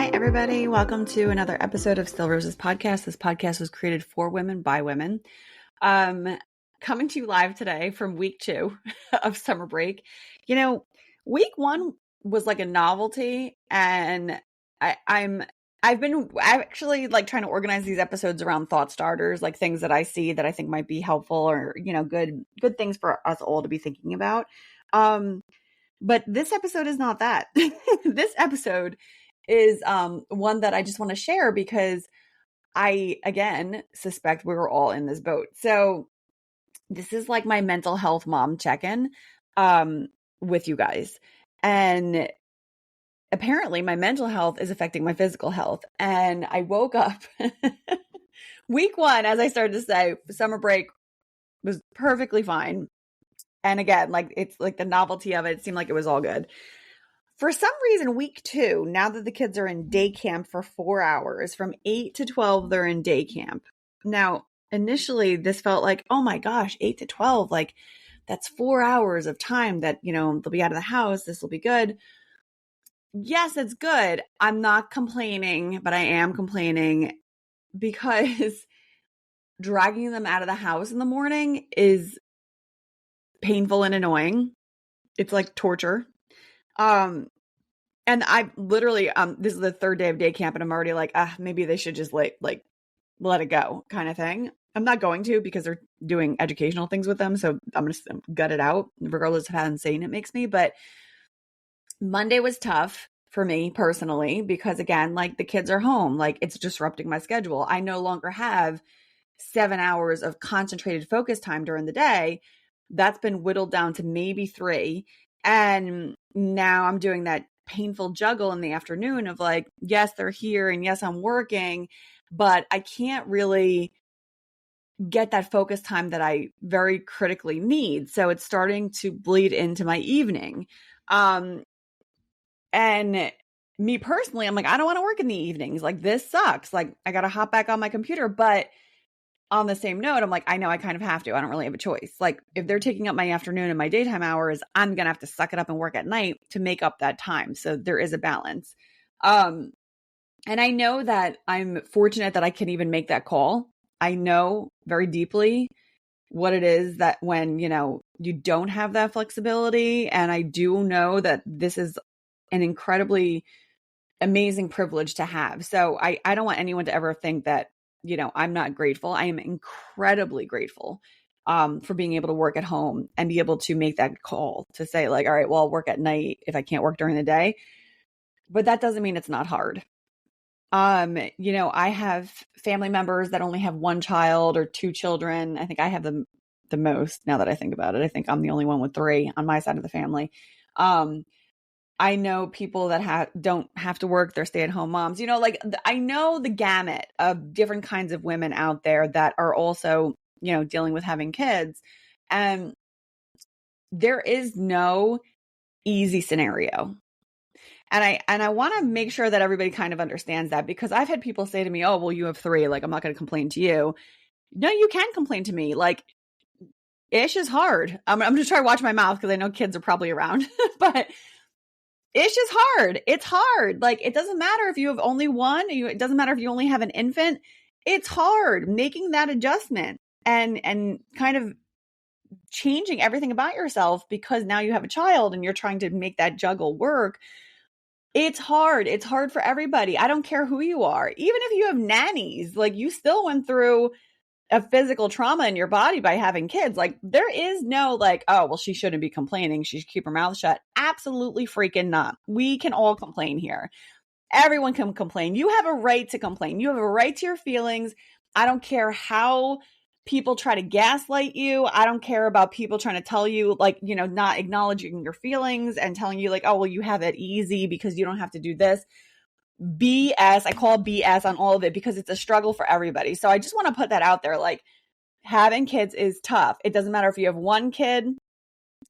Hi, everybody. Welcome to another episode of Still Roses Podcast. This podcast was created for women by women. Coming to you live today from week 2 of summer break. You know, week 1 was like a novelty, and I've actually like trying to organize these episodes around thought starters, like things that I see that I think might be helpful or, good things for us all to be thinking about. But this episode is not that. This episode is one that I just want to share because I, again, suspect we were all in this boat. So this is like my mental health mom check-in with you guys. And apparently my mental health is affecting my physical health. And I woke up week 1, as I started to say, summer break was perfectly fine. And again, like it's like the novelty of it seemed like it was all good. For some reason, week 2, now that the kids are in day camp for 4 hours, from 8 to 12, they're in day camp. Now, initially, this felt like, oh my gosh, 8 to 12, like that's 4 hours of time that, they'll be out of the house. This will be good. Yes, it's good. I'm not complaining, but I am complaining because dragging them out of the house in the morning is painful and annoying. It's like torture. And I literally, this is the 3rd day of day camp and I'm already like, maybe they should just let it go kind of thing. I'm not going to because they're doing educational things with them. So I'm going to gut it out regardless of how insane it makes me. But Monday was tough for me personally, because again, like the kids are home, like it's disrupting my schedule. I no longer have 7 hours of concentrated focus time during the day. That's been whittled down to maybe 3. And now I'm doing that painful juggle in the afternoon of like, yes, they're here and yes, I'm working, but I can't really get that focus time that I very critically need. So it's starting to bleed into my evening. And me personally, I'm like, I don't want to work in the evenings. Like this sucks. Like I got to hop back on my computer, but on the same note, I'm like, I know I kind of have to. I don't really have a choice. Like if they're taking up my afternoon and my daytime hours, I'm going to have to suck it up and work at night to make up that time. So there is a balance. And I know that I'm fortunate that I can even make that call. I know very deeply what it is that when, you don't have that flexibility. And I do know that this is an incredibly amazing privilege to have. So I don't want anyone to ever think that, I'm not grateful. I am incredibly grateful for being able to work at home and be able to make that call to say like, all right, well, I'll work at night if I can't work during the day. But that doesn't mean it's not hard. I have family members that only have 1 child or 2 children. I think I have the most now that I think about it. I think I'm the only one with 3 on my side of the family. I know people that don't have to work. They're stay-at-home moms. I know the gamut of different kinds of women out there that are also, dealing with having kids. And there is no easy scenario. And I want to make sure that everybody kind of understands that, because I've had people say to me, oh, well, you have 3. Like, I'm not going to complain to you. No, you can complain to me. Like, ish is hard. I'm just trying to watch my mouth because I know kids are probably around, but ish is hard. It's hard. Like, it doesn't matter if you have only 1, it doesn't matter if you only have an infant. It's hard making that adjustment and kind of changing everything about yourself because now you have a child and you're trying to make that juggle work. It's hard. It's hard for everybody. I don't care who you are. Even if you have nannies, like you still went through a physical trauma in your body by having kids. Like there is no like, oh, well, she shouldn't be complaining. She should keep her mouth shut. Absolutely freaking not. We can all complain here. Everyone can complain. You have a right to complain. You have a right to your feelings. I don't care how people try to gaslight you. I don't care about people trying to tell you like, not acknowledging your feelings and telling you like, oh, well, you have it easy because you don't have to do this. BS. I call BS on all of it because it's a struggle for everybody. So I just want to put that out there. Like having kids is tough. It doesn't matter if you have 1 kid,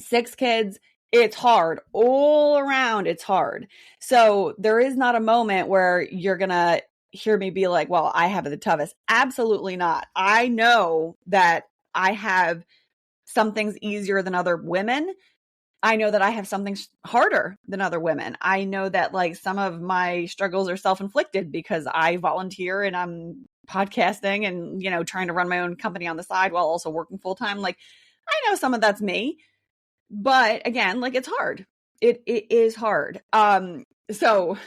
6 kids, it's hard all around. It's hard. So there is not a moment where you're going to hear me be like, well, I have it the toughest. Absolutely not. I know that I have some things easier than other women. I know that I have something harder than other women. I know that like some of my struggles are self-inflicted because I volunteer and I'm podcasting and, you know, trying to run my own company on the side while also working full time. Like I know some of that's me, but again, like it's hard. It is hard. So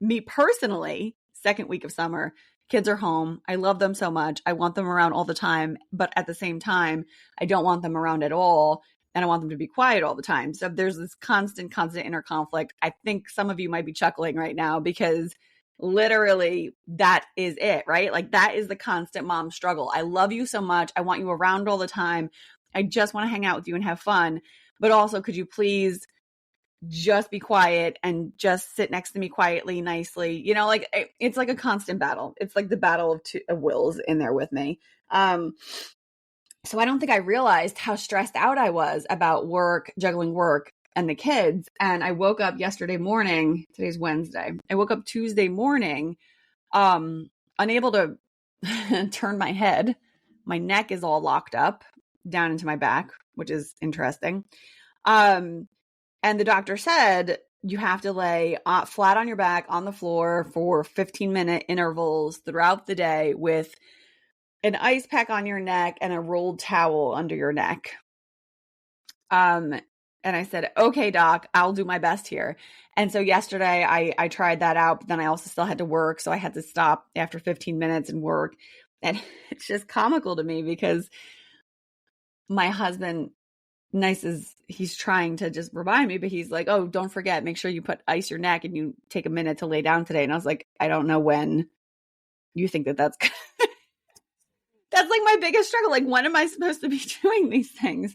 me personally, second week of summer, kids are home. I love them so much. I want them around all the time, but at the same time, I don't want them around at all. And I want them to be quiet all the time. So there's this constant inner conflict. I think some of you might be chuckling right now because literally that is it, right? Like that is the constant mom struggle. I love you so much. I want you around all the time. I just want to hang out with you and have fun. But also, could you please just be quiet and just sit next to me quietly, nicely, you know, like it's like a constant battle. It's like the battle of wills in there with me. So I don't think I realized how stressed out I was about work, juggling work and the kids. And I woke up yesterday morning, today's Wednesday. I woke up Tuesday morning, unable to turn my head. My neck is all locked up down into my back, which is interesting. And the doctor said, you have to lay flat on your back on the floor for 15-minute intervals throughout the day with an ice pack on your neck and a rolled towel under your neck. And I said, okay, doc, I'll do my best here. And so yesterday I tried that out, but then I also still had to work. So I had to stop after 15 minutes and work. And it's just comical to me because my husband, nice as he's trying to just remind me, but he's like, oh, don't forget, make sure you ice your neck and you take a minute to lay down today. And I was like, I don't know when you think that's that's like my biggest struggle. Like, when am I supposed to be doing these things?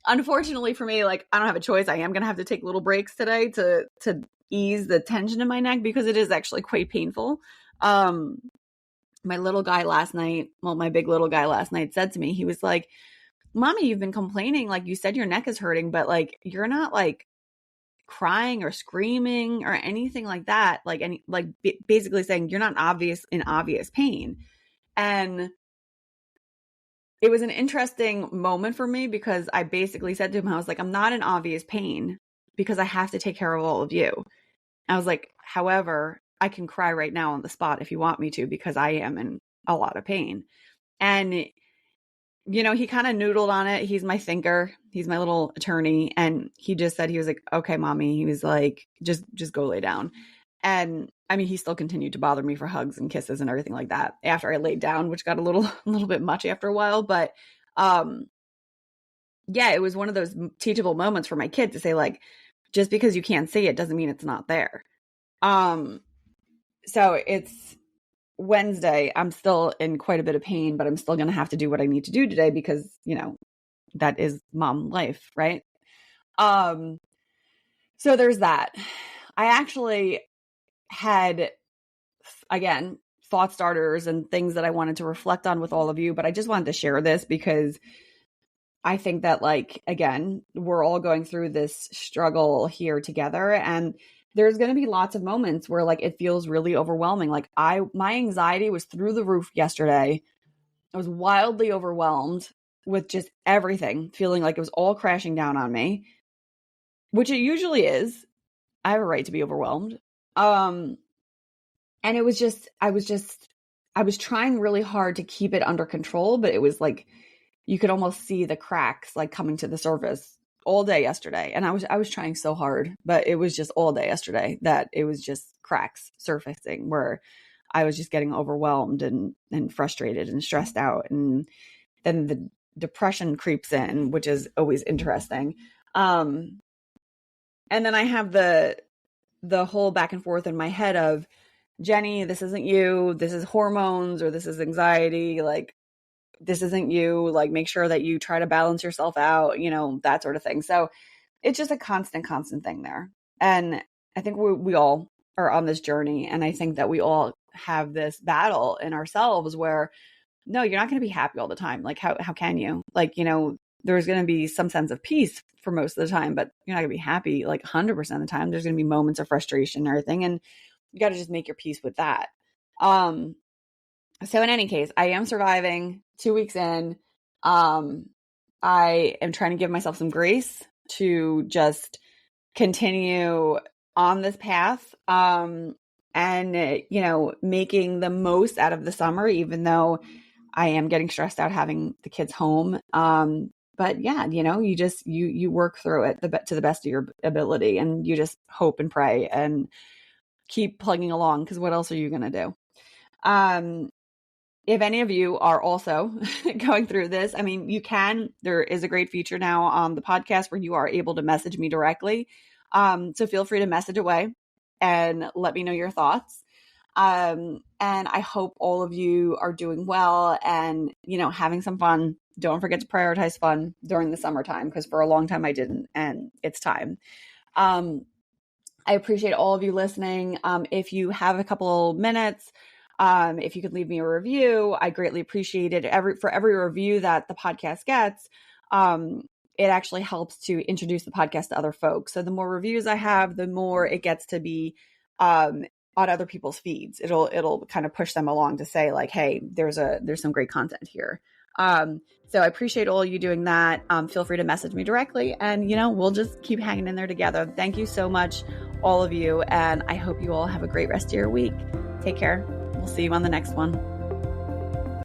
Unfortunately for me, like I don't have a choice. I am going to have to take little breaks today to ease the tension in my neck because it is actually quite painful. My little guy last night, my big little guy last night said to me, he was like, Mommy, you've been complaining. Like you said, your neck is hurting, but like, you're not like crying or screaming or anything like that. Like basically saying you're not in obvious pain. And it was an interesting moment for me because I basically said to him, I was like, I'm not in obvious pain because I have to take care of all of you. I was like, however, I can cry right now on the spot if you want me to, because I am in a lot of pain. And you know, he kind of noodled on it. He's my thinker. He's my little attorney. And he just said, he was like, okay, mommy. He was like, just go lay down. And I mean, he still continued to bother me for hugs and kisses and everything like that after I laid down, which got a little bit much after a while. But, yeah, it was one of those teachable moments for my kid to say, like, just because you can't see it doesn't mean it's not there. So it's Wednesday. I'm still in quite a bit of pain, but I'm still going to have to do what I need to do today because, you know, that is mom life, right? So there's that. I actually had, again, thought starters and things that I wanted to reflect on with all of you, but I just wanted to share this because I think that, like, again, we're all going through this struggle here together, and there's going to be lots of moments where like it feels really overwhelming. Like my anxiety was through the roof yesterday. I was wildly overwhelmed with just everything, feeling like it was all crashing down on me, which it usually is. I have a right to be overwhelmed. And it was just, I was trying really hard to keep it under control, but it was like, you could almost see the cracks like coming to the surface all day yesterday. And I was trying so hard, but it was just all day yesterday that it was just cracks surfacing where I was just getting overwhelmed and frustrated and stressed out. And then the depression creeps in, which is always interesting. And then I have the whole back and forth in my head of, Jenny, this isn't you. This is hormones, or this is anxiety. Like, this isn't you. Like, make sure that you try to balance yourself out, you know, that sort of thing. So it's just a constant thing there. And I think we all are on this journey. And I think that we all have this battle in ourselves where, no, you're not going to be happy all the time. Like, how can you? Like, you know, there's going to be some sense of peace for most of the time, but you're not going to be happy like 100% of the time. There's going to be moments of frustration and everything. And you got to just make your peace with that. So in any case, I am surviving 2 weeks in. I am trying to give myself some grace to just continue on this path, and, making the most out of the summer, even though I am getting stressed out having the kids home. But yeah, you work through it to the best of your ability, and you just hope and pray and keep plugging along, because what else are you going to do? If any of you are also going through this, I mean, there is a great feature now on the podcast where you are able to message me directly. So feel free to message away and let me know your thoughts. And I hope all of you are doing well and, having some fun. Don't forget to prioritize fun during the summertime, because for a long time I didn't, and it's time. I appreciate all of you listening. If you have a couple minutes, if you could leave me a review, I greatly appreciate it. For every review that the podcast gets, it actually helps to introduce the podcast to other folks. So the more reviews I have, the more it gets to be on other people's feeds. It'll kind of push them along to say like, hey, there's some great content here. So I appreciate all you doing that. Feel free to message me directly, and we'll just keep hanging in there together. Thank you so much, all of you, and I hope you all have a great rest of your week. Take care. We'll see you on the next one.